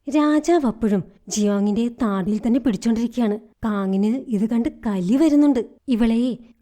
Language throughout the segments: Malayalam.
രാജാവ് അപ്പോഴും ജിയോങ്ങിന്റെ താടിയിൽ തന്നെ പിടിച്ചോണ്ടിരിക്കുകയാണ്. കാങ്ങിന് ഇത് കണ്ട് കലി വരുന്നുണ്ട്. ഇവളെ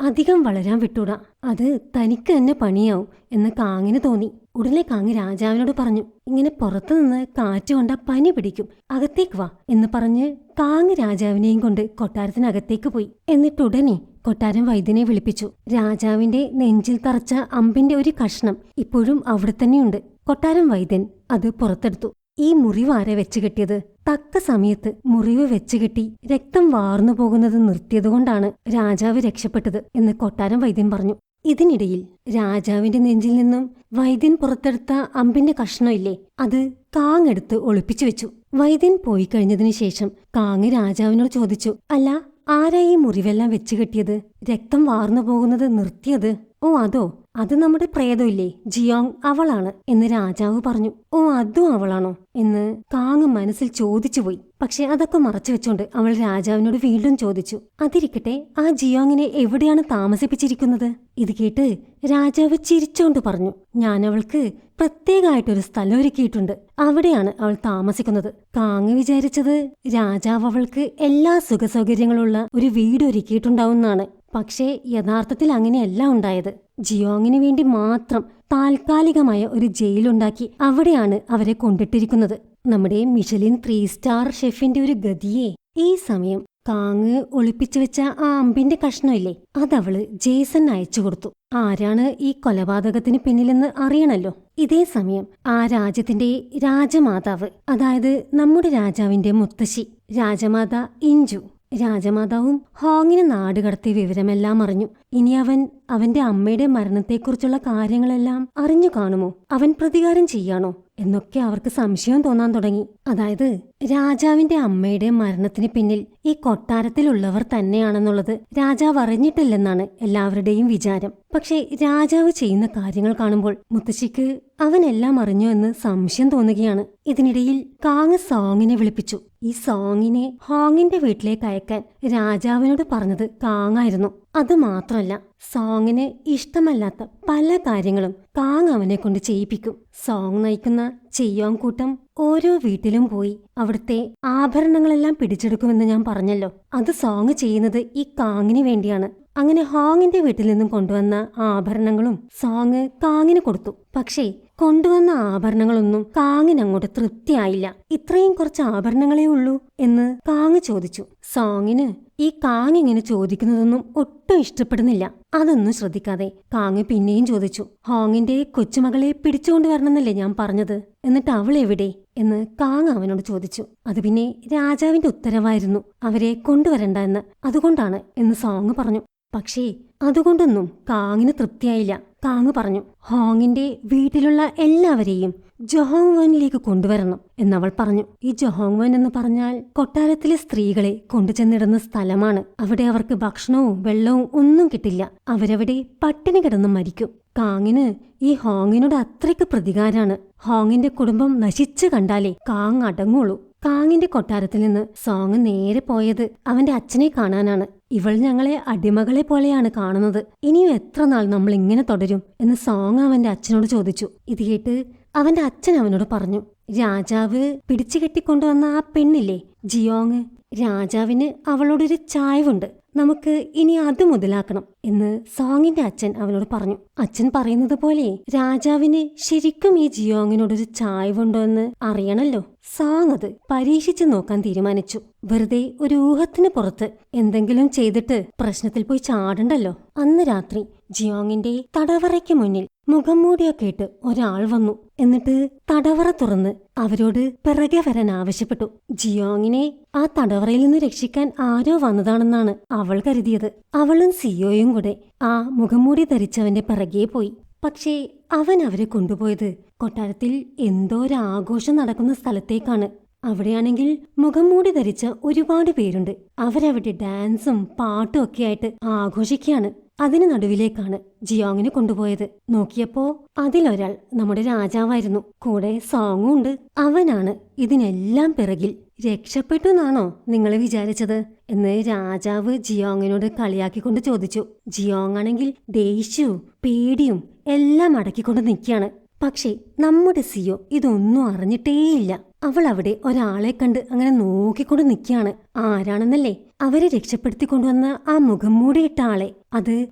അധികം വളരാൻ വിട്ടൂടാ, അത് തനിക്ക് തന്നെ പണിയാവും എന്ന് കാങ്ങിന് തോന്നി. ഉടനെ കാങ് രാജാവിനോട് പറഞ്ഞു, ഇങ്ങനെ പുറത്തുനിന്ന് കാറ്റ് കൊണ്ട പനി പിടിക്കും, അകത്തേക്ക് വാ എന്ന് പറഞ്ഞ് കാങ് രാജാവിനെയും കൊണ്ട് കൊട്ടാരത്തിനകത്തേക്ക് പോയി. എന്നിട്ടുടനെ കൊട്ടാരം വൈദ്യനെ വിളിപ്പിച്ചു. രാജാവിന്റെ നെഞ്ചിൽ തറച്ച അമ്പിന്റെ ഒരു കഷ്ണം ഇപ്പോഴും അവിടെ തന്നെയുണ്ട്. കൊട്ടാരം വൈദ്യൻ അത് പുറത്തെടുത്തു. ഈ മുറിവാരെ വെച്ച് കെട്ടിയത്? തക്ക സമയത്ത് മുറിവ് വെച്ചുകെട്ടി രക്തം വാർന്നു പോകുന്നത് നിർത്തിയതുകൊണ്ടാണ് രാജാവ് രക്ഷപ്പെട്ടത് എന്ന് കൊട്ടാരം വൈദ്യൻ പറഞ്ഞു. ഇതിനിടയിൽ രാജാവിന്റെ നെഞ്ചിൽ നിന്നും വൈദ്യൻ പുറത്തെടുത്ത അമ്പിന്റെ കഷ്ണമില്ലേ, അത് കാങ് എടുത്ത് ഒളിപ്പിച്ചു വെച്ചു. വൈദ്യൻ പോയി കഴിഞ്ഞതിനു ശേഷം കാങ് രാജാവിനോട് ചോദിച്ചു, അല്ല, ആരാ ഈ മുറിവെല്ലാം വെച്ച് കെട്ടിയത്, രക്തം വാർന്നു പോകുന്നത് നിർത്തിയത്? ഓ അതോ, അത് നമ്മുടെ പ്രേതമില്ലേ ജിയോങ്, അവളാണ് എന്ന് രാജാവ് പറഞ്ഞു. ഓ അതും അവളാണോ എന്ന് കാങ് മനസ്സിൽ ചോദിച്ചുപോയി. പക്ഷെ അതൊക്കെ മറച്ചു വെച്ചോണ്ട് അവൾ രാജാവിനോട് വീണ്ടും ചോദിച്ചു, അതിരിക്കട്ടെ, ആ ജിയോങ്ങിനെ എവിടെയാണ് താമസിപ്പിച്ചിരിക്കുന്നത്? ഇത് കേട്ട് രാജാവ് ചിരിച്ചോണ്ട് പറഞ്ഞു, ഞാൻ അവൾക്ക് പ്രത്യേകമായിട്ടൊരു സ്ഥലം ഒരുക്കിയിട്ടുണ്ട്, അവിടെയാണ് അവൾ താമസിക്കുന്നത്. കാങ് വിചാരിച്ചത് രാജാവ് അവൾക്ക് എല്ലാ സുഖസൗകര്യങ്ങളുള്ള ഒരു വീട് ഒരുക്കിയിട്ടുണ്ടാവുന്നാണ്. പക്ഷേ യഥാർത്ഥത്തിൽ അങ്ങനെയല്ല ഉണ്ടായത്. ജിയോങ്ങിന് വേണ്ടി മാത്രം താൽക്കാലികമായ ഒരു ജയിലുണ്ടാക്കി അവിടെയാണ് അവരെ കൊണ്ടിട്ടിരിക്കുന്നത്. നമ്മുടെ മിഷലിൻ 3 സ്റ്റാർ ഷെഫിന്റെ ഒരു ഗതിയെ. ഈ സമയം കാങ് ഒളിപ്പിച്ചു വെച്ച ആ അമ്പിന്റെ കഷ്ണമില്ലേ, അതവള് ജേസൺ അയച്ചു കൊടുത്തു. ആരാണ് ഈ കൊലപാതകത്തിന് പിന്നിലെന്ന് അറിയണല്ലോ. ഇതേ സമയം ആ രാജ്യത്തിന്റെ രാജമാതാവ്, അതായത് നമ്മുടെ രാജാവിന്റെ മുത്തശ്ശി രാജമാത ഇഞ്ചു, രാജമാതാവും ഹോങ്ങിന് നാട് കടത്തിയ വിവരമെല്ലാം അറിഞ്ഞു. ഇനി അവൻ അവന്റെ അമ്മയുടെ മരണത്തെക്കുറിച്ചുള്ള കാര്യങ്ങളെല്ലാം അറിഞ്ഞു കാണുമോ? അവൻ പ്രതികാരം ചെയ്യാണോ എന്നൊക്കെ അവർക്ക് സംശയം തോന്നാൻ തുടങ്ങി. അതായത് രാജാവിന്റെ അമ്മയുടെ മരണത്തിന് പിന്നിൽ ഈ കൊട്ടാരത്തിലുള്ളവർ തന്നെയാണെന്നുള്ളത് രാജാവ് അറിഞ്ഞിട്ടില്ലെന്നാണ് എല്ലാവരുടെയും വിചാരം. പക്ഷേ രാജാവ് ചെയ്യുന്ന കാര്യങ്ങൾ കാണുമ്പോൾ മുത്തശ്ശിക്ക് അവനെല്ലാം അറിഞ്ഞോ എന്ന് സംശയം തോന്നുകയാണ്. ഇതിനിടയിൽ കാങ് സോങ്ങിനെ വിളിപ്പിച്ചു. ഈ സോങ്ങിനെ ഹോങ്ങിന്റെ വീട്ടിലേക്ക് അയക്കാൻ രാജാവിനോട് പറഞ്ഞത് കാങ്ങായിരുന്നു. അതുമാത്രമല്ല, സോങ്ങിന് ഇഷ്ടമല്ലാത്ത പല കാര്യങ്ങളും കാങ് അവനെ കൊണ്ട് ചെയ്യിപ്പിക്കും. സോങ് നയിക്കുന്ന ചിയോങ് കൂട്ടം ഓരോ വീട്ടിലും പോയി അവിടുത്തെ ആഭരണങ്ങളെല്ലാം പിടിച്ചെടുക്കുമെന്ന് ഞാൻ പറഞ്ഞല്ലോ. അത് സോങ് ചെയ്യുന്നത് ഈ കാങ്ങിന് വേണ്ടിയാണ്. അങ്ങനെ ഹോങ്ങിന്റെ വീട്ടിൽ നിന്നും കൊണ്ടുവന്ന ആഭരണങ്ങളും സോങ് കാങ്ങിന് കൊടുത്തു. പക്ഷേ കൊണ്ടുവന്ന ആഭരണങ്ങളൊന്നും കാങ്ങിന് അങ്ങോട്ട് തൃപ്തിയായില്ല. ഇത്രയും കുറച്ച് ആഭരണങ്ങളേ ഉള്ളൂ എന്ന് കാങ് ചോദിച്ചു. സോങ്ങിന് ഈ കാങ് ഇങ്ങനെ ചോദിക്കുന്നതൊന്നും ഒട്ടും ഇഷ്ടപ്പെടുന്നില്ല. അതൊന്നും ശ്രദ്ധിക്കാതെ കാങ് പിന്നെയും ചോദിച്ചു, ഹോങ്ങിന്റെ കൊച്ചുമകളെ പിടിച്ചുകൊണ്ട് വരണമെന്നല്ലേ ഞാൻ പറഞ്ഞത്, എന്നിട്ട് അവൾ എവിടെ എന്ന് കാങ് അവനോട് ചോദിച്ചു. അത് പിന്നെ രാജാവിന്റെ ഉത്തരവായിരുന്നു അവരെ കൊണ്ടുവരണ്ട എന്ന്, അതുകൊണ്ടാണ് എന്ന് സോങ് പറഞ്ഞു. പക്ഷേ അതുകൊണ്ടൊന്നും കാങ്ങിന് തൃപ്തിയായില്ല. കാങ് പറഞ്ഞു, ഹോങ്ങിന്റെ വീട്ടിലുള്ള എല്ലാവരെയും ജൊഹോങ് വനിലേക്ക് കൊണ്ടുവരണം എന്നവൾ പറഞ്ഞു. ഈ ജൊഹോങ് വൻ എന്ന് പറഞ്ഞാൽ കൊട്ടാരത്തിലെ സ്ത്രീകളെ കൊണ്ടുചെന്നിടുന്ന സ്ഥലമാണ്. അവിടെ അവർക്ക് ഭക്ഷണവും വെള്ളവും ഒന്നും കിട്ടില്ല. അവരവിടെ പട്ടിണി കിടന്ന് മരിക്കും. കാങ്ങിന് ഈ ഹോങ്ങിനോട് അത്രയ്ക്ക് പ്രതികാരാണ്. ഹോങ്ങിന്റെ കുടുംബം നശിച്ചു കണ്ടാലേ കാങ് അടങ്ങുള്ളൂ. കാങ്ങിന്റെ കൊട്ടാരത്തിൽ നിന്ന് സോങ് നേരെ പോയത് അവന്റെ അച്ഛനെ കാണാനാണ്. ഇവൾ ഞങ്ങളെ അടിമകളെ പോലെയാണ് കാണുന്നത്, ഇനിയും എത്ര നാൾ നമ്മൾ ഇങ്ങനെ തുടരും എന്ന് സോങ് അവന്റെ അച്ഛനോട് ചോദിച്ചു. ഇത് കേട്ട് അവന്റെ അച്ഛൻ അവനോട് പറഞ്ഞു, രാജാവ് പിടിച്ചു കെട്ടിക്കൊണ്ടുവന്ന ആ പെണ്ണില്ലേ ജിയോങ്, രാജാവിന് അവളോടൊരു ചായവുണ്ട്, നമുക്ക് ഇനി അത് മുതലാക്കണം എന്ന് സോങ്ങിന്റെ അച്ഛൻ അവനോട് പറഞ്ഞു. അച്ഛൻ പറയുന്നത് പോലെ രാജാവിന് ശരിക്കും ഈ ജിയോങ്ങിനോടൊരു ചായവുണ്ടോ എന്ന് അറിയണല്ലോ. സോങ് അത് പരീക്ഷിച്ചു നോക്കാൻ തീരുമാനിച്ചു. വെറുതെ ഒരു ഊഹത്തിന് പുറത്ത് എന്തെങ്കിലും ചെയ്തിട്ട് പ്രശ്നത്തിൽ പോയി ചാടണ്ടല്ലോ. അന്ന് രാത്രി ജിയോങ്ങിന്റെ തടവറയ്ക്ക് മുന്നിൽ മുഖം മൂടിയൊക്കെ ഇട്ട് ഒരാൾ വന്നു. എന്നിട്ട് തടവറ തുറന്ന് അവരോട് പിറകെ വരാൻ ആവശ്യപ്പെട്ടു. ജിയോങ്ങിനെ ആ തടവറയിൽ നിന്ന് രക്ഷിക്കാൻ ആരോ വന്നതാണെന്നാണ് അവൾ കരുതിയത്. അവളും സിയോയും കൂടെ ആ മുഖംമൂടി ധരിച്ചവന്റെ പിറകെ പോയി. പക്ഷേ അവൻ അവരെ കൊണ്ടുപോയത് കൊട്ടാരത്തിൽ എന്തോ ഒരു ആഘോഷം നടക്കുന്ന സ്ഥലത്തേക്കാണ്. അവിടെയാണെങ്കിൽ മുഖംമൂടി ധരിച്ച ഒരുപാട് പേരുണ്ട്. അവരവിടെ ഡാൻസും പാട്ടും ഒക്കെ ആയിട്ട് ആഘോഷിക്കുകയാണ്. അതിന് നടുവിലേക്കാണ് ജിയോങ്ങിനെ കൊണ്ടുപോയത്. നോക്കിയപ്പോ അതിലൊരാൾ നമ്മുടെ രാജാവായിരുന്നു. കൂടെ സോങ്ങും ഉണ്ട്. അവനാണ് ഇതിനെല്ലാം പിറകിൽ. രക്ഷപ്പെട്ടു എന്നാണോ നിങ്ങൾ വിചാരിച്ചത് എന്ന് രാജാവ് ജിയോങ്ങിനോട് കളിയാക്കിക്കൊണ്ട് ചോദിച്ചു. ജിയോങ് ആണെങ്കിൽ ദേഷ്യവും പേടിയും എല്ലാം അടക്കിക്കൊണ്ട് നിൽക്കുകയാണ്. പക്ഷേ നമ്മുടെ സിയോ ഇതൊന്നും അറിഞ്ഞിട്ടേയില്ല. അവൾ അവിടെ ഒരാളെ കണ്ട് അങ്ങനെ നോക്കിക്കൊണ്ട് നിൽക്കുകയാണ്. ആരാണെന്നല്ലേ? അവരെ രക്ഷപ്പെടുത്തിക്കൊണ്ടുവന്ന ആ മുഖം മൂടിയിട്ട ആളെ. അത്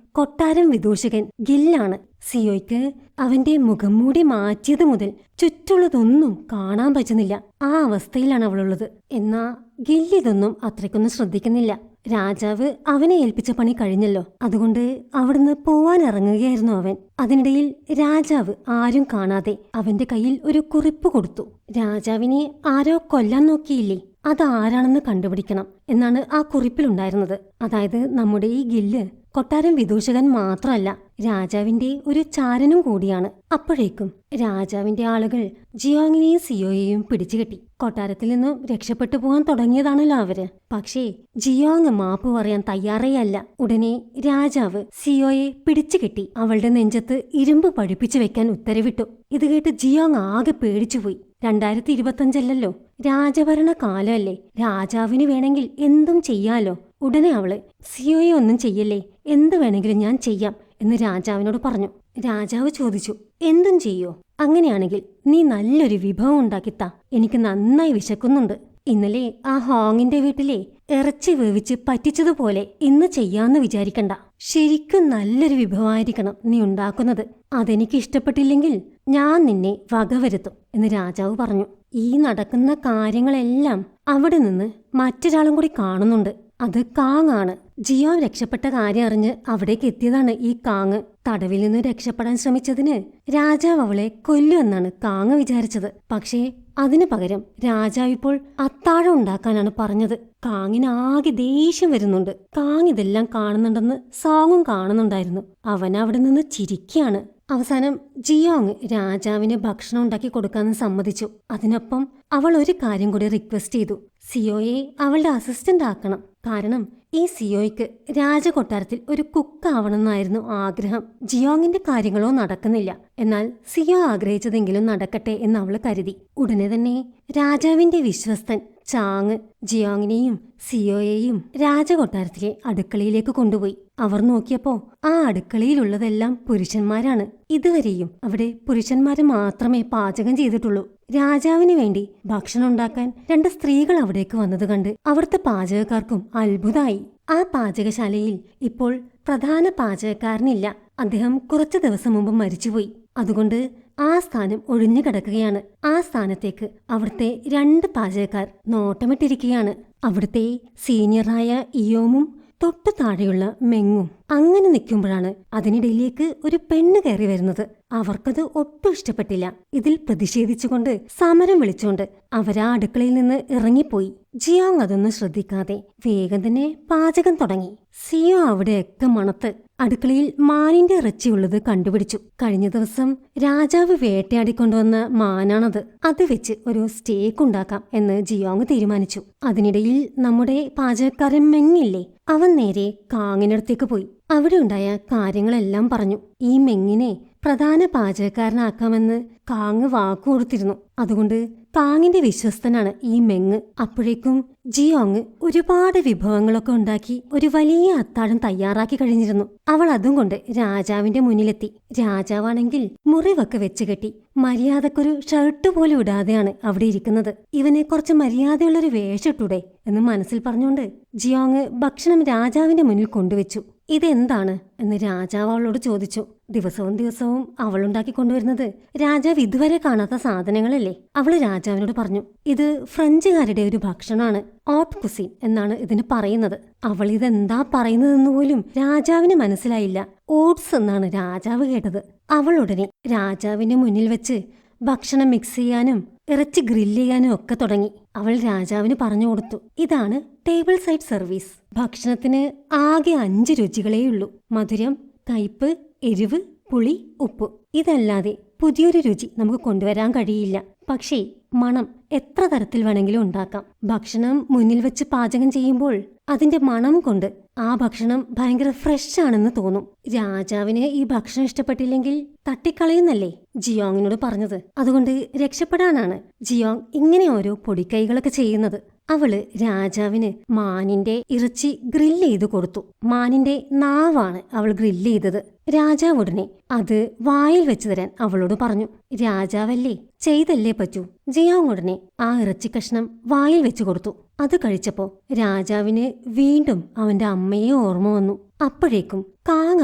കൊട്ടാരം വിദൂഷകൻ ഗില്ലാണ്. സിയോയ്ക്ക് അവന്റെ മുഖം മൂടി മാറ്റിയത് മുതൽ ചുറ്റുള്ളതൊന്നും കാണാൻ പറ്റുന്നില്ല. ആ അവസ്ഥയിലാണ് അവളുള്ളത്. എന്നാ ഗില്ലിതൊന്നും അത്രയ്ക്കൊന്നും ശ്രദ്ധിക്കുന്നില്ല. രാജാവ് അവനെ ഏൽപ്പിച്ച പണി കഴിഞ്ഞല്ലോ. അതുകൊണ്ട് അവിടുന്ന് പോവാൻ ഇറങ്ങുകയായിരുന്നു അവൻ. അതിനിടയിൽ രാജാവ് ആരും കാണാതെ അവന്റെ കയ്യിൽ ഒരു കുറിപ്പ് കൊടുത്തു. രാജാവിനെ ആരോ കൊല്ലാൻ നോക്കിയില്ലേ, അതാരാണെന്ന് കണ്ടുപിടിക്കണം എന്നാണ് ആ കുറിപ്പിലുണ്ടായിരുന്നത്. അതായത് നമ്മുടെ ഈ ഗില്ല് കൊട്ടാരം വിദൂഷകൻ മാത്രമല്ല, രാജാവിന്റെ ഒരു ചാരനും കൂടിയാണ്. അപ്പോഴേക്കും രാജാവിന്റെ ആളുകൾ ജിയോങ്ങിനെയും സിയോയെയും പിടിച്ചുകെട്ടി. കൊട്ടാരത്തിൽ നിന്നും രക്ഷപ്പെട്ടു പോകാൻ തുടങ്ങിയതാണല്ലോ അവര്. പക്ഷേ ജിയോങ് മാപ്പ് പറയാൻ തയ്യാറേയല്ല. ഉടനെ രാജാവ് സിയോയെ പിടിച്ചുകെട്ടി അവളുടെ നെഞ്ചത്ത് ഇരുമ്പ് പഴിപ്പിച്ചു വെക്കാൻ ഉത്തരവിട്ടു. ഇത് കേട്ട് ജിയോങ് ആകെ പേടിച്ചുപോയി. 2025 രാജഭരണ കാലമല്ലേ, രാജാവിന് വേണമെങ്കിൽ എന്തും ചെയ്യാലോ. ഉടനെ അവള് സിയോയെ ഒന്നും ചെയ്യല്ലേ, എന്ത് വേണമെങ്കിലും ഞാൻ ചെയ്യാം എന്ന് രാജാവിനോട് പറഞ്ഞു. രാജാവ് ചോദിച്ചു, എന്തും ചെയ്യോ? അങ്ങനെയാണെങ്കിൽ നീ നല്ലൊരു വിഭവം ഉണ്ടാക്കിത്താ, എനിക്ക് നന്നായി വിശക്കുന്നുണ്ട്. ഇന്നലെ ആ ഹോങ്ങിന്റെ വീട്ടിലെ ഇറച്ചി വേവിച്ച് പറ്റിച്ചതുപോലെ ഇന്ന് ചെയ്യാന്ന് വിചാരിക്കണ്ട. ശരിക്കും നല്ലൊരു വിഭവമായിരിക്കണം നീ ഉണ്ടാക്കുന്നത്. അതെനിക്ക് ഇഷ്ടപ്പെട്ടില്ലെങ്കിൽ ഞാൻ നിന്നെ വകവരുത്തും എന്ന് രാജാവ് പറഞ്ഞു. ഈ നടക്കുന്ന കാര്യങ്ങളെല്ലാം അവിടെ നിന്ന് മറ്റൊരാളും കൂടി കാണുന്നുണ്ട്. അത് കാങ്ങാണ്. ജിയോ രക്ഷപ്പെട്ട കാര്യം അറിഞ്ഞ് അവിടേക്ക് എത്തിയതാണ് ഈ കാങ്. തടവിൽ നിന്ന് രക്ഷപ്പെടാൻ ശ്രമിച്ചതിന് രാജാവ് അവളെ കൊല്ലുമെന്നാണ് കാങ് വിചാരിച്ചത്. പക്ഷേ അതിനു പകരം രാജാവ് ഇപ്പോൾ അത്താഴം ഉണ്ടാക്കാനാണ് പറഞ്ഞത്. കാങ്ങിന് ആകെ ദേഷ്യം വരുന്നുണ്ട്. കാങ് ഇതെല്ലാം കാണുന്നുണ്ടെന്ന് സോങ്ങും കാണുന്നുണ്ടായിരുന്നു. അവൻ അവിടെ നിന്ന് ചിരിക്കുകയാണ്. അവസാനം ജിയോങ് രാജാവിന് ഭക്ഷണം ഉണ്ടാക്കി കൊടുക്കാമെന്ന് സമ്മതിച്ചു. അതിനൊപ്പം അവൾ ഒരു കാര്യം കൂടി റിക്വസ്റ്റ് ചെയ്തു. സിയോയെ അവളുടെ അസിസ്റ്റന്റ് ആക്കണം. കാരണം ഈ സിയോയ്ക്ക് രാജകൊട്ടാരത്തിൽ ഒരു കുക്കാവണമെന്നായിരുന്നു ആഗ്രഹം. ജിയോങ്ങിന്റെ കാര്യങ്ങളോ നടക്കുന്നില്ല. എന്നാൽ സിയോ ആഗ്രഹിച്ചതെങ്കിലും നടക്കട്ടെ എന്ന് അവൾ കരുതി. ഉടനെ തന്നെ രാജാവിന്റെ വിശ്വസ്തൻ ചാങ് ജിയോങ്ങിനെയും സിയോയെയും രാജകൊട്ടാരത്തിലെ അടുക്കളയിലേക്ക് കൊണ്ടുപോയി. അവർ നോക്കിയപ്പോ ആ അടുക്കളയിലുള്ളതെല്ലാം പുരുഷന്മാരാണ്. ഇതുവരെയും അവിടെ പുരുഷന്മാര് മാത്രമേ പാചകം ചെയ്തിട്ടുള്ളൂ. രാജാവിന് വേണ്ടി ഭക്ഷണം ഉണ്ടാക്കാൻ 2 സ്ത്രീകൾ അവിടേക്ക് വന്നത് കണ്ട് അവിടുത്തെ പാചകക്കാർക്കും അത്ഭുതമായി. ആ പാചകശാലയിൽ ഇപ്പോൾ പ്രധാന പാചകക്കാരനില്ല. അദ്ദേഹം കുറച്ചു ദിവസം മുമ്പ് മരിച്ചുപോയി. അതുകൊണ്ട് ആ സ്ഥാനം ഒഴിഞ്ഞു കിടക്കുകയാണ്. ആ സ്ഥാനത്തേക്ക് അവിടുത്തെ 2 പാചകക്കാർ നോട്ടമിട്ടിരിക്കുകയാണ്. അവിടുത്തെ സീനിയറായ ഇയോമും തൊട്ടു താഴെയുള്ള മെങ്ങും. അങ്ങനെ നിൽക്കുമ്പോഴാണ് അതിനിടയിലേക്ക് ഒരു പെണ്ണ് കയറി വരുന്നത്. അവർക്കത് ഒട്ടും ഇഷ്ടപ്പെട്ടില്ല. ഇതിൽ പ്രതിഷേധിച്ചുകൊണ്ട് സമരം വിളിച്ചുകൊണ്ട് അവരാ അടുക്കളയിൽ നിന്ന് ഇറങ്ങിപ്പോയി. ജിയോങ് അതൊന്നും ശ്രദ്ധിക്കാതെ വേഗം തന്നെ പാചകം തുടങ്ങി. സിയോ അവിടെയൊക്കെ മണത്ത് അടുക്കളയിൽ മാനിന്റെ ഇറച്ചിയുള്ളത് കണ്ടുപിടിച്ചു. കഴിഞ്ഞ ദിവസം രാജാവ് വേട്ടയാടിക്കൊണ്ടുവന്ന മാനാണത്. അത് വെച്ച് ഒരു സ്റ്റേക്ക് ഉണ്ടാക്കാം എന്ന് ജിയോങ് തീരുമാനിച്ചു. അതിനിടയിൽ നമ്മുടെ പാചകക്കാരൻ മെങ്ങില്ലേ, അവൻ നേരെ കാങ്ങിനടുത്തേക്ക് പോയി. അവിടെ ഉണ്ടായ കാര്യങ്ങളെല്ലാം പറഞ്ഞു. ഈ മെങ്ങിനെ പ്രധാന പാചകക്കാരനാക്കാമെന്ന് കാങ് വാക്കു കൊടുത്തിരുന്നു. അതുകൊണ്ട് കാങ്ങിന്റെ വിശ്വസ്തനാണ് ഈ മെങ്. അപ്പോഴേക്കും ജിയോങ് ഒരുപാട് വിഭവങ്ങളൊക്കെ ഉണ്ടാക്കി ഒരു വലിയ അത്താഴം തയ്യാറാക്കി കഴിഞ്ഞിരുന്നു. അവൾ അതും കൊണ്ട് രാജാവിന്റെ മുന്നിലെത്തി. രാജാവാണെങ്കിൽ മുറിവൊക്കെ വെച്ച് കെട്ടി മര്യാദക്കൊരു ഷർട്ട് പോലും ഇടാതെയാണ് അവിടെ ഇരിക്കുന്നത്. ഇവനെ കുറച്ച് മര്യാദയുള്ളൊരു വേഷിട്ടൂടെ എന്ന് മനസ്സിൽ പറഞ്ഞുകൊണ്ട് ജിയോങ് ഭക്ഷണം രാജാവിന്റെ മുന്നിൽ കൊണ്ടുവച്ചു. ഇതെന്താണ് എന്ന് രാജാവ് അവളോട് ചോദിച്ചു. ദിവസവും അവളുണ്ടാക്കി കൊണ്ടുവരുന്നത് രാജാവ് ഇതുവരെ കാണാത്ത സാധനങ്ങളല്ലേ. അവള് രാജാവിനോട് പറഞ്ഞു, ഇത് ഫ്രഞ്ചുകാരുടെ ഒരു ഭക്ഷണമാണ്, ഓട്ട് കുസിൻ എന്നാണ് ഇതിന് പറയുന്നത്. അവൾ ഇതെന്താ പറയുന്നതെന്ന് പോലും രാജാവിന് മനസ്സിലായില്ല. ഓട്സ് എന്നാണ് രാജാവ് കേട്ടത്. അവൾ ഉടനെ രാജാവിന്റെ മുന്നിൽ വെച്ച് ഭക്ഷണം മിക്സ് ചെയ്യാനും ഇറച്ചി ഗ്രില്ല് ചെയ്യാനും ഒക്കെ തുടങ്ങി. അവൾ രാജാവിന് പറഞ്ഞു കൊടുത്തു, ഇതാണ് ടേബിൾ സൈഡ് സർവീസ്. ഭക്ഷണത്തിന് ആകെ 5 രുചികളേയുള്ളൂ. മധുരം, കയ്പ്, എരിവ്, പുളി, ഉപ്പ്. ഇതല്ലാതെ പുതിയൊരു രുചി നമുക്ക് കൊണ്ടുവരാൻ കഴിയില്ല. പക്ഷേ മണം എത്ര തരത്തിൽ വേണമെങ്കിലും ഉണ്ടാക്കാം. ഭക്ഷണം മുന്നിൽ വെച്ച് പാചകം ചെയ്യുമ്പോൾ അതിന്റെ മണം കൊണ്ട് ആ ഭക്ഷണം ഭയങ്കര ഫ്രഷ് ആണെന്ന് തോന്നും. രാജാവിന് ഈ ഭക്ഷണം ഇഷ്ടപ്പെട്ടില്ലെങ്കിൽ തട്ടിക്കളയുന്നല്ലേ ജിയോങ്ങിനോട് പറഞ്ഞത്. അതുകൊണ്ട് രക്ഷപ്പെടാനാണ് ജിയോങ് ഇങ്ങനെ ഓരോ പൊടിക്കൈകളൊക്കെ ചെയ്യുന്നത്. അവള് രാജാവിന് മാനിന്റെ ഇറച്ചി ഗ്രില്ല് ചെയ്ത് കൊടുത്തു. മാനിന്റെ നാവാണ് അവൾ ഗ്രില്ല് ചെയ്തത്. രാജാവ് ഉടനെ അത് വായിൽ വെച്ച് തരാൻ അവളോട് പറഞ്ഞു. രാജാവല്ലേ, ചെയ്തല്ലേ പറ്റൂ. ജിയോങ് ഉടനെ ആ ഇറച്ചി കഷ്ണം വായിൽ വെച്ചു കൊടുത്തു. അത് കഴിച്ചപ്പോ രാജാവിന് വീണ്ടും അവന്റെ അമ്മയെ ഓർമ്മ വന്നു. അപ്പോഴേക്കും കാങ്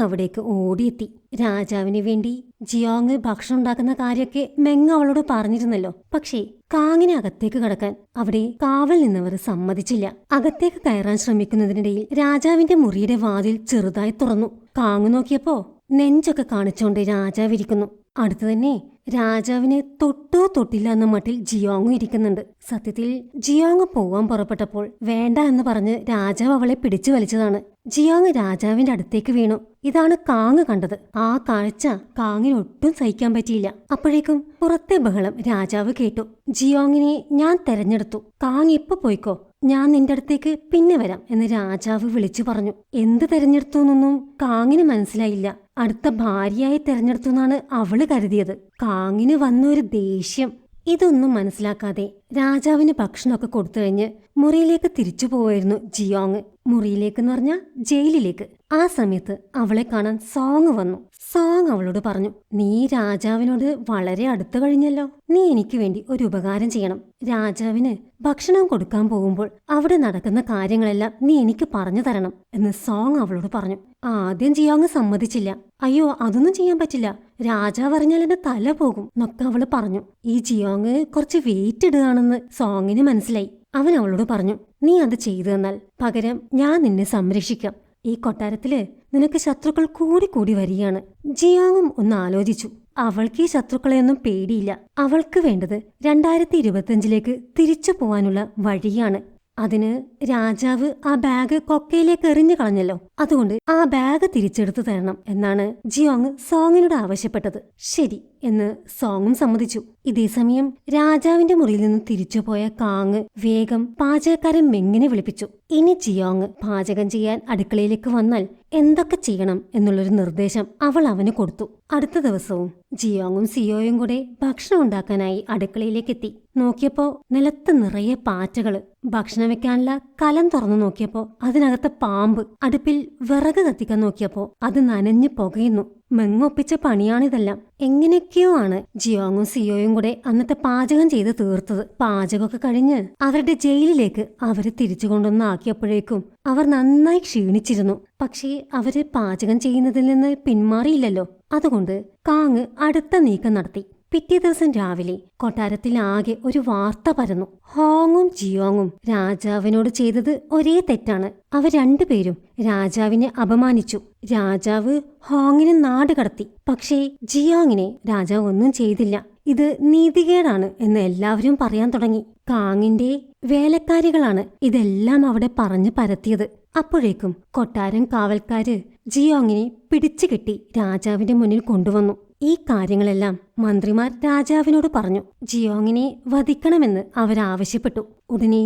അവിടേക്ക് ഓടിയെത്തി. രാജാവിന് വേണ്ടി ജിയോങ് ഭക്ഷണം ഉണ്ടാക്കുന്ന കാര്യമൊക്കെ മെങ് അവളോട് പറഞ്ഞിരുന്നല്ലോ. പക്ഷേ കാങ്ങിനെ അകത്തേക്ക് കടക്കാൻ അവിടെ കാവൽ നിന്നവർ സമ്മതിച്ചില്ല. അകത്തേക്ക് കയറാൻ ശ്രമിക്കുന്നതിനിടയിൽ രാജാവിന്റെ മുറിയുടെ വാതിൽ ചെറുതായി തുറന്നു. കാങ് നോക്കിയപ്പോ നെഞ്ചൊക്കെ കാണിച്ചോണ്ട് രാജാവിരിക്കുന്നു. അടുത്തു തന്നെ രാജാവിനെ തൊട്ടോ തൊട്ടില്ല എന്ന മട്ടിൽ ജിയോങ് ഇരിക്കുന്നുണ്ട്. സത്യത്തിൽ ജിയോങ് പോവാൻ പുറപ്പെട്ടപ്പോൾ വേണ്ട എന്ന് പറഞ്ഞ് രാജാവ് അവളെ പിടിച്ചു വലിച്ചതാണ്. ജിയോങ് രാജാവിന്റെ അടുത്തേക്ക് വീണു. ഇതാണ് കാങ് കണ്ടത്. ആ കാഴ്ച കാങ്ങിന് ഒട്ടും സഹിക്കാൻ പറ്റിയില്ല. അപ്പോഴേക്കും പുറത്തെ ബഹളം രാജാവ് കേട്ടു. ജിയോങ്ങിനെ ഞാൻ തെരഞ്ഞെടുത്തു. കാങ് ഇപ്പൊ പോയിക്കോ, ഞാൻ നിന്റെ അടുത്തേക്ക് പിന്നെ വരാം എന്ന് രാജാവ് വിളിച്ചു പറഞ്ഞു. എന്ത് തെരഞ്ഞെടുത്തു എന്നൊന്നും കാങ്ങിന് മനസ്സിലായില്ല. അടുത്ത ഭാര്യയായി തെരഞ്ഞെടുത്തു എന്നാണ് അവള് കരുതിയത്. കാങ്ങിന് വന്ന ഒരു ദേഷ്യം. ഇതൊന്നും മനസ്സിലാക്കാതെ രാജാവിന് ഭക്ഷണമൊക്കെ കൊടുത്തു കഴിഞ്ഞ് മുറിയിലേക്ക് തിരിച്ചു പോവായിരുന്നു ജിയോങ്. മുറിയിലേക്കെന്ന് പറഞ്ഞാൽ ജയിലിലേക്ക്. ആ സമയത്ത് അവളെ കാണാൻ സോങ് വന്നു. സോങ് അവളോട് പറഞ്ഞു, നീ രാജാവിനോട് വളരെ അടുത്തു കഴിഞ്ഞല്ലോ. നീ എനിക്ക് വേണ്ടി ഒരു ഉപകാരം ചെയ്യണം. രാജാവിന് ഭക്ഷണം കൊടുക്കാൻ പോകുമ്പോൾ അവിടെ നടക്കുന്ന കാര്യങ്ങളെല്ലാം നീ എനിക്ക് പറഞ്ഞു തരണം എന്ന് സോങ് അവളോട് പറഞ്ഞു. ആദ്യം ജിയോങ് സമ്മതിച്ചില്ല. അയ്യോ, അതൊന്നും ചെയ്യാൻ പറ്റില്ല, രാജാവ് അറിഞ്ഞാൽ എന്റെ തല പോകും എന്നൊക്കെ അവള് പറഞ്ഞു. ഈ ജിയോങ് കുറച്ച് വെയിറ്റ് ഇടുകയാണെന്ന് സോങ്ങിന് മനസ്സിലായി. അവൻ അവളോട് പറഞ്ഞു, നീ അത് ചെയ്തു തന്നാൽ പകരം ഞാൻ നിന്നെ സംരക്ഷിക്കാം. ഈ കൊട്ടാരത്തില് നിനക്ക് ശത്രുക്കൾ കൂടി കൂടി വരികയാണ്. ജിയോങ്ങും ഒന്ന് ആലോചിച്ചു. അവൾക്ക് ഈ ശത്രുക്കളെയൊന്നും പേടിയില്ല. അവൾക്ക് വേണ്ടത് 2025 തിരിച്ചു പോവാനുള്ള വഴിയാണ്. അതിന് രാജാവ് ആ ബാഗ് കൊക്കയിലേക്ക് എറിഞ്ഞു കളഞ്ഞല്ലോ. അതുകൊണ്ട് ആ ബാഗ് തിരിച്ചെടുത്തു തരണം എന്നാണ് ജിയോങ് സോങ്ങിനോട് ആവശ്യപ്പെട്ടത്. ശരി എന്ന് സോങ്ങും സമ്മതിച്ചു. ഇതേസമയം രാജാവിന്റെ മുറിയിൽ നിന്ന് തിരിച്ചുപോയ കാങ് വേഗം പാചകക്കാരൻ മെങ്ങിനെ വിളിപ്പിച്ചു. ഇനി ജിയോങ് പാചകം ചെയ്യാൻ അടുക്കളയിലേക്ക് വന്നാൽ എന്തൊക്കെ ചെയ്യണം എന്നുള്ളൊരു നിർദ്ദേശം അവൾ അവന് കൊടുത്തു. അടുത്ത ദിവസവും ജിയോങ്ങും സിയോയും കൂടെ ഭക്ഷണം ഉണ്ടാക്കാനായി അടുക്കളയിലേക്ക് എത്തി. നോക്കിയപ്പോ നിലത്ത് നിറയെ പാറ്റകള്. ഭക്ഷണം വെക്കാനുള്ള കലം തുറന്നു നോക്കിയപ്പോ അതിനകത്ത് പാമ്പ്. അടുപ്പിൽ വിറക് കത്തിക്കാൻ നോക്കിയപ്പോ അത് നനഞ്ഞു പുകയുന്നു. മെങ്ങൊപ്പിച്ച പണിയാണിതെല്ലാം. എങ്ങനെയൊക്കെയോ ആണ് ജിയോങ്ങും സിയോയും കൂടെ അന്നത്തെ പാചകം ചെയ്ത് തീർത്തത്. പാചകമൊക്കെ കഴിഞ്ഞ് അവരുടെ ജയിലിലേക്ക് അവരെ തിരിച്ചു കൊണ്ടുവന്നാക്കിയപ്പോഴേക്കും അവർ നന്നായി ക്ഷീണിച്ചിരുന്നു. പക്ഷേ അവര് പാചകം ചെയ്യുന്നതിൽ നിന്ന് പിന്മാറിയില്ലല്ലോ. അതുകൊണ്ട് കാങ് അടുത്ത നീക്കം നടത്തി. പിറ്റേ ദിവസം രാവിലെ കൊട്ടാരത്തിൽ ആകെ ഒരു വാർത്ത പരന്നു. ഹോങ്ങും ജിയോങ്ങും രാജാവിനോട് ചെയ്തത് ഒരേ തെറ്റാണ്. അവർ രണ്ടുപേരും രാജാവിനെ അപമാനിച്ചു. രാജാവ് ഹോങ്ങിനെ നാട് കടത്തി. പക്ഷേ ജിയോങ്ങിനെ രാജാവ് ഒന്നും ചെയ്തില്ല. ഇത് നീതികേടാണ് എന്ന് എല്ലാവരും പറയാൻ തുടങ്ങി. കാങ്ങിന്റെ വേലക്കാരികളാണ് ഇതെല്ലാം അവിടെ പറഞ്ഞു പരത്തിയത്. അപ്പോഴേക്കും കൊട്ടാരം കാവൽക്കാര് ജിയോങ്ങിനെ പിടിച്ചുകെട്ടി രാജാവിന്റെ മുന്നിൽ കൊണ്ടുവന്നു. ഈ കാര്യങ്ങളെല്ലാം മന്ത്രിമാർ രാജാവിനോട് പറഞ്ഞു. ജിയോങ്ങിനെ വധിക്കണമെന്ന് അവരാവശ്യപ്പെട്ടു. ഉടനെ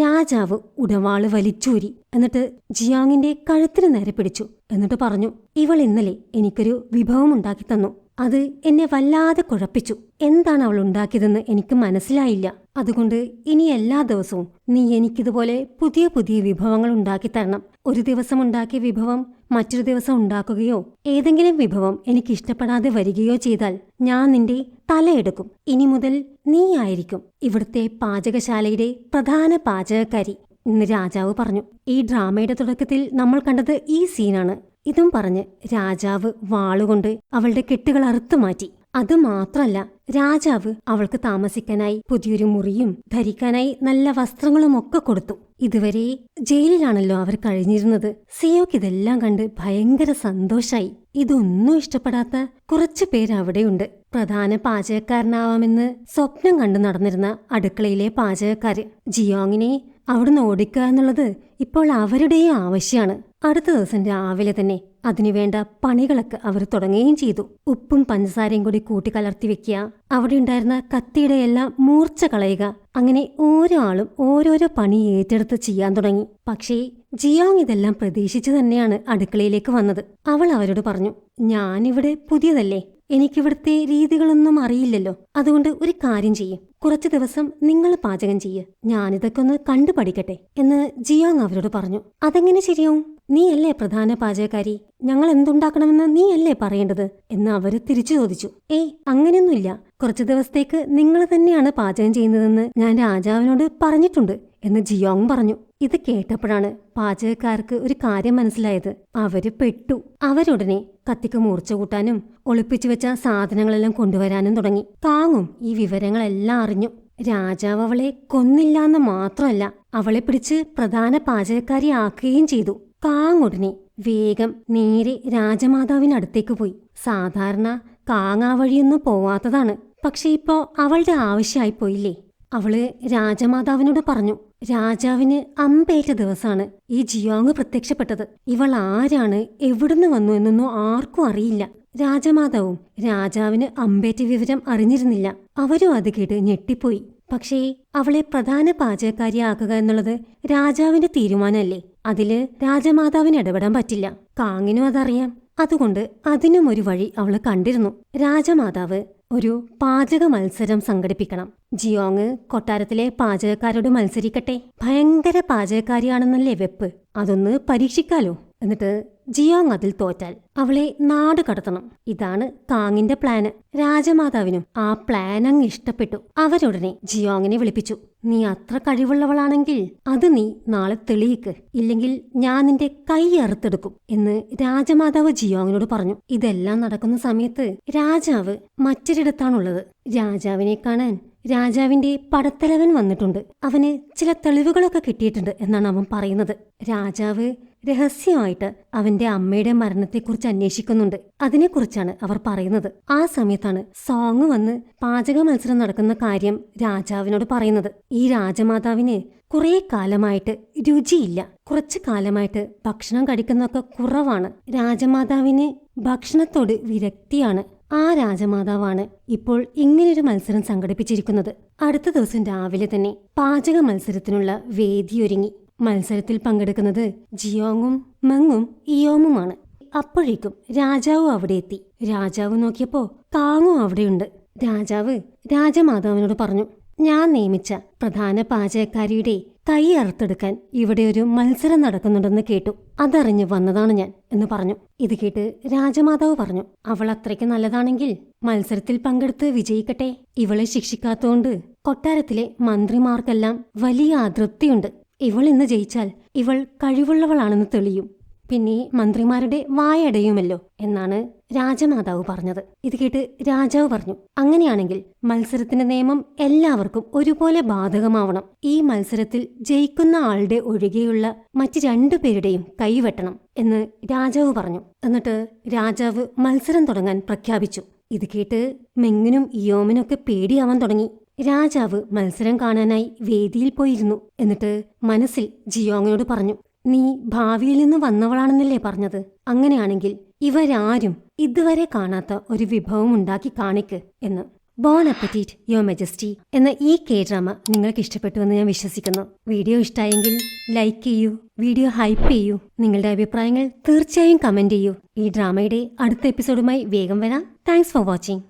രാജാവ് ഉടവാള് വലിച്ചൂരി. എന്നിട്ട് ജിയോങ്ങിന്റെ കഴുത്തിന് നേരെ പിടിച്ചു. എന്നിട്ട് പറഞ്ഞു, ഇവൾ ഇന്നലെ എനിക്കൊരു വിഭവം ഉണ്ടാക്കി തന്നു. അത് എന്നെ വല്ലാതെ കുഴപ്പിച്ചു. എന്താണ് അവൾ ഉണ്ടാക്കിയതെന്ന് എനിക്ക് മനസ്സിലായില്ല. അതുകൊണ്ട് ഇനി എല്ലാ ദിവസവും നീ എനിക്കിതുപോലെ പുതിയ പുതിയ വിഭവങ്ങൾ ഉണ്ടാക്കി തരണം. ഒരു ദിവസം ഉണ്ടാക്കിയ വിഭവം മറ്റൊരു ദിവസം ഉണ്ടാക്കുകയോ ഏതെങ്കിലും വിഭവം എനിക്കിഷ്ടപ്പെടാതെ വരികയോ ചെയ്താൽ ഞാൻ നിന്റെ തലയെടുക്കും. ഇനി മുതൽ നീയായിരിക്കും ഇവിടുത്തെ പാചകശാലയുടെ പ്രധാന പാചകക്കാരി എന്ന് രാജാവ് പറഞ്ഞു. ഈ ഡ്രാമയുടെ തുടക്കത്തിൽ നമ്മൾ കണ്ടത് ഈ സീനാണ്. ഇതും പറഞ്ഞ് രാജാവ് വാളുകൊണ്ട് അവളുടെ കെട്ടുകൾ അറുത്തുമാറ്റി. അതുമാത്രല്ല, രാജാവ് അവൾക്ക് താമസിക്കാനായി പുതിയൊരു മുറിയും ധരിക്കാനായി നല്ല വസ്ത്രങ്ങളും ഒക്കെ കൊടുത്തു. ഇതുവരെ ജയിലിലാണല്ലോ അവർ കഴിഞ്ഞിരുന്നത്. സിയോക്ക് ഇതെല്ലാം കണ്ട് ഭയങ്കര സന്തോഷായി. ഇതൊന്നും ഇഷ്ടപ്പെടാത്ത കുറച്ചു പേര് അവിടെയുണ്ട്. പ്രധാന പാചകക്കാരനാവാമെന്ന് സ്വപ്നം കണ്ടു നടന്നിരുന്ന അടുക്കളയിലെ പാചകക്കാര്. ജിയോങ്ങിനെ അവിടുന്ന് ഓടിക്കുക എന്നുള്ളത് ഇപ്പോൾ അവരുടെയും ആവശ്യമാണ്. അടുത്ത ദിവസം രാവിലെ തന്നെ അതിനുവേണ്ട പണികളൊക്കെ അവർ തുടങ്ങുകയും ചെയ്തു. ഉപ്പും പഞ്ചസാരയും കൂടി കൂട്ടിക്കലർത്തി വെക്കുക, അവിടെ ഉണ്ടായിരുന്ന കത്തിയുടെ എല്ലാം മൂർച്ച കളയുക, അങ്ങനെ ഓരോ ആളും ഓരോരോ പണി ഏറ്റെടുത്ത് ചെയ്യാൻ തുടങ്ങി. പക്ഷേ ജിയോങ് ഇതെല്ലാം പ്രതീക്ഷിച്ചു തന്നെയാണ് അടുക്കളയിലേക്ക് വന്നത്. അവൾ അവരോട് പറഞ്ഞു, ഞാനിവിടെ പുതിയതല്ലേ, എനിക്കിവിടുത്തെ രീതികളൊന്നും അറിയില്ലല്ലോ. അതുകൊണ്ട് ഒരു കാര്യം ചെയ്യും, കുറച്ചു ദിവസം നിങ്ങൾ പാചകം ചെയ്യ്, ഞാനിതൊക്കെ ഒന്ന് കണ്ടു പഠിക്കട്ടെ എന്ന് ജിയോങ് അവരോട് പറഞ്ഞു. അതെങ്ങനെ ശരിയാവും? നീയല്ലേ പ്രധാന പാചകക്കാരി, ഞങ്ങൾ എന്തുണ്ടാക്കണമെന്ന് നീയല്ലേ പറയേണ്ടത് എന്ന് അവര് തിരിച്ചു ചോദിച്ചു. ഏയ്, അങ്ങനെയൊന്നുമില്ല, കുറച്ചു ദിവസത്തേക്ക് നിങ്ങൾ തന്നെയാണ് പാചകം ചെയ്യുന്നതെന്ന് ഞാൻ രാജാവിനോട് പറഞ്ഞിട്ടുണ്ട് എന്ന് ജിയോങ് പറഞ്ഞു. ഇത് കേട്ടപ്പോഴാണ് പാചകക്കാർക്ക് ഒരു കാര്യം മനസ്സിലായത്. അവര് പെട്ടു. അവരുടനെ കത്തിക്ക് മൂർച്ച കൂട്ടാനും ഒളിപ്പിച്ചു വെച്ച സാധനങ്ങളെല്ലാം കൊണ്ടുവരാനും തുടങ്ങി. കാങ്ങും ഈ വിവരങ്ങളെല്ലാം അറിഞ്ഞു. രാജാവ് അവളെ കൊന്നില്ലാന്ന് മാത്രമല്ല, അവളെ പിടിച്ച് പ്രധാന പാചകക്കാരി ആക്കുകയും ചെയ്തു. കാങ് ഉടനെ വേഗം നേരെ രാജമാതാവിനടുത്തേക്ക് പോയി. സാധാരണ കാങ് ആ വഴിയൊന്നും പോവാത്തതാണ്, പക്ഷെ ഇപ്പോ അവളുടെ ആവശ്യമായി പോയില്ലേ. അവള് രാജമാതാവിനോട് പറഞ്ഞു, രാജാവിന് അമ്പേറ്റ ദിവസമാണ് ഈ ജിയോങ് പ്രത്യക്ഷപ്പെട്ടത്. ഇവൾ ആരാണ്, എവിടുന്ന് വന്നു എന്നൊന്നും ആർക്കും അറിയില്ല. രാജമാതാവും രാജാവിന് അമ്പേറ്റ വിവരം അറിഞ്ഞിരുന്നില്ല. അവരും അത് കേട്ട് ഞെട്ടിപ്പോയി. പക്ഷേ അവളെ പ്രധാന പാചകക്കാരിയാക്കുക എന്നുള്ളത് രാജാവിന്റെ തീരുമാനമല്ലേ, അതില് രാജമാതാവിന് ഇടപെടാൻ പറ്റില്ല. കാങ്ങിനും അതറിയാം. അതുകൊണ്ട് അതിനും ഒരു വഴി അവള് കണ്ടിരുന്നു. രാജമാതാവ് ഒരു പാചക മത്സരം സംഘടിപ്പിക്കണം. ജിയോങ് കൊട്ടാരത്തിലെ പാചകക്കാരോട് മത്സരിക്കട്ടെ. ഭയങ്കര പാചകക്കാരിയാണെന്നല്ലേ വെപ്പ്, അതൊന്ന് പരീക്ഷിക്കാലോ. എന്നിട്ട് ജിയോങ് അതിൽ തോറ്റാൽ അവളെ നാട് കടത്തണം. ഇതാണ് കാങ്ങിന്റെ പ്ലാന്. രാജമാതാവിനും ആ പ്ലാൻ അങ്ങ് ഇഷ്ടപ്പെട്ടു. അവരുടനെ ജിയോങ്ങിനെ വിളിപ്പിച്ചു. നീ അത്ര കഴിവുള്ളവളാണെങ്കിൽ അത് നീ നാളെ തെളിയിക്ക്, ഇല്ലെങ്കിൽ ഞാൻ നിന്റെ കൈ അറുത്തെടുക്കും എന്ന് രാജമാതാവ് ജിയോങ്ങിനോട് പറഞ്ഞു. ഇതെല്ലാം നടക്കുന്ന സമയത്ത് രാജാവ് മറ്റൊരിടത്താണുള്ളത്. രാജാവിനെ കാണാൻ രാജാവിന്റെ പടത്തലവൻ വന്നിട്ടുണ്ട്. അവന് ചില തെളിവുകളൊക്കെ കിട്ടിയിട്ടുണ്ട് എന്നാണ് അവൻ പറയുന്നത്. രാജാവ് രഹസ്യമായിട്ട് അവന്റെ അമ്മയുടെ മരണത്തെക്കുറിച്ച് അന്വേഷിക്കുന്നുണ്ട്. അതിനെക്കുറിച്ചാണ് അവർ പറയുന്നത്. ആ സമയത്താണ് സോങ് വന്ന് പാചക മത്സരം നടക്കുന്ന കാര്യം രാജാവിനോട് പറയുന്നത്. ഈ രാജമാതാവിന് കുറെ കാലമായിട്ട് രുചിയില്ല. കുറച്ചു കാലമായിട്ട് ഭക്ഷണം കഴിക്കുന്നതൊക്കെ കുറവാണ്. രാജമാതാവിന് ഭക്ഷണത്തോട് വിരക്തിയാണ്. ആ രാജമാതാവാണ് ഇപ്പോൾ ഇങ്ങനൊരു മത്സരം സംഘടിപ്പിച്ചിരിക്കുന്നത്. അടുത്ത ദിവസം രാവിലെ തന്നെ പാചക മത്സരത്തിനുള്ള വേദിയൊരുങ്ങി. മത്സരത്തിൽ പങ്കെടുക്കുന്നത് ജിയോങ്ങും മെങ്ങും ഇയോമുമാണ്. അപ്പോഴേക്കും രാജാവ് അവിടെ എത്തി. രാജാവ് നോക്കിയപ്പോ കാങ്ങും അവിടെയുണ്ട്. രാജാവ് രാജമാതാവിനോട് പറഞ്ഞു, ഞാൻ നിയമിച്ച പ്രധാന പാചകക്കാരിയുടെ കൈ അറുത്തെടുക്കാൻ ഇവിടെ ഒരു മത്സരം നടക്കുന്നുണ്ടെന്ന് കേട്ടു. അതറിഞ്ഞ് വന്നതാണ് ഞാൻ എന്ന് പറഞ്ഞു. ഇത് കേട്ട് രാജമാതാവ് പറഞ്ഞു, അവൾ അത്രയ്ക്ക് നല്ലതാണെങ്കിൽ മത്സരത്തിൽ പങ്കെടുത്ത് വിജയിക്കട്ടെ. ഇവളെ ശിക്ഷിക്കാത്തോണ്ട് കൊട്ടാരത്തിലെ മന്ത്രിമാർക്കെല്ലാം വലിയ അതൃപ്തിയുണ്ട്. ഇവൾ ഇന്ന് ജയിച്ചാൽ ഇവൾ കഴിവുള്ളവളാണെന്ന് തെളിയും. പിന്നെ മന്ത്രിമാരുടെ വായടയുമല്ലോ എന്നാണ് രാജമാതാവ് പറഞ്ഞത്. ഇത് കേട്ട് രാജാവ് പറഞ്ഞു, അങ്ങനെയാണെങ്കിൽ മത്സരത്തിന്റെ നിയമം എല്ലാവർക്കും ഒരുപോലെ ബാധകമാവണം. ഈ മത്സരത്തിൽ ജയിക്കുന്ന ആളുടെ ഒഴികെയുള്ള മറ്റ് 2 പേരുടെയും കൈവെട്ടണം എന്ന് രാജാവ് പറഞ്ഞു. എന്നിട്ട് രാജാവ് മത്സരം തുടങ്ങാൻ പ്രഖ്യാപിച്ചു. ഇത് കേട്ട് മെങ്ങിനും ഇയോമിനൊക്കെ പേടിയാവാൻ തുടങ്ങി. രാജാവ് മത്സരം കാണാനായി വേദിയിൽ പോയിരുന്നു. എന്നിട്ട് മനസ്സിൽ ജിയോങ്ങിനോട് പറഞ്ഞു, നീ ഭാവിയിൽ നിന്ന് വന്നവളാണെന്നല്ലേ പറഞ്ഞത്? അങ്ങനെയാണെങ്കിൽ ഇവരാരും ഇതുവരെ കാണാത്ത ഒരു വിഭവം ഉണ്ടാക്കി കാണിക്ക് എന്ന്. ബോൺ അപ്പറ്റീറ്റ് യുവർ മെജസ്റ്റി എന്ന ഈ K-ഡ്രാമ നിങ്ങൾക്ക് ഇഷ്ടപ്പെട്ടുവെന്ന് ഞാൻ വിശ്വസിക്കുന്നു. വീഡിയോ ഇഷ്ടമായെങ്കിൽ ലൈക്ക് ചെയ്യൂ, വീഡിയോ ഹൈപ്പ് ചെയ്യൂ, നിങ്ങളുടെ അഭിപ്രായങ്ങൾ തീർച്ചയായും കമന്റ് ചെയ്യൂ. ഈ ഡ്രാമയുടെ അടുത്ത എപ്പിസോഡുമായി വേഗം വരാം. Thanks for watching.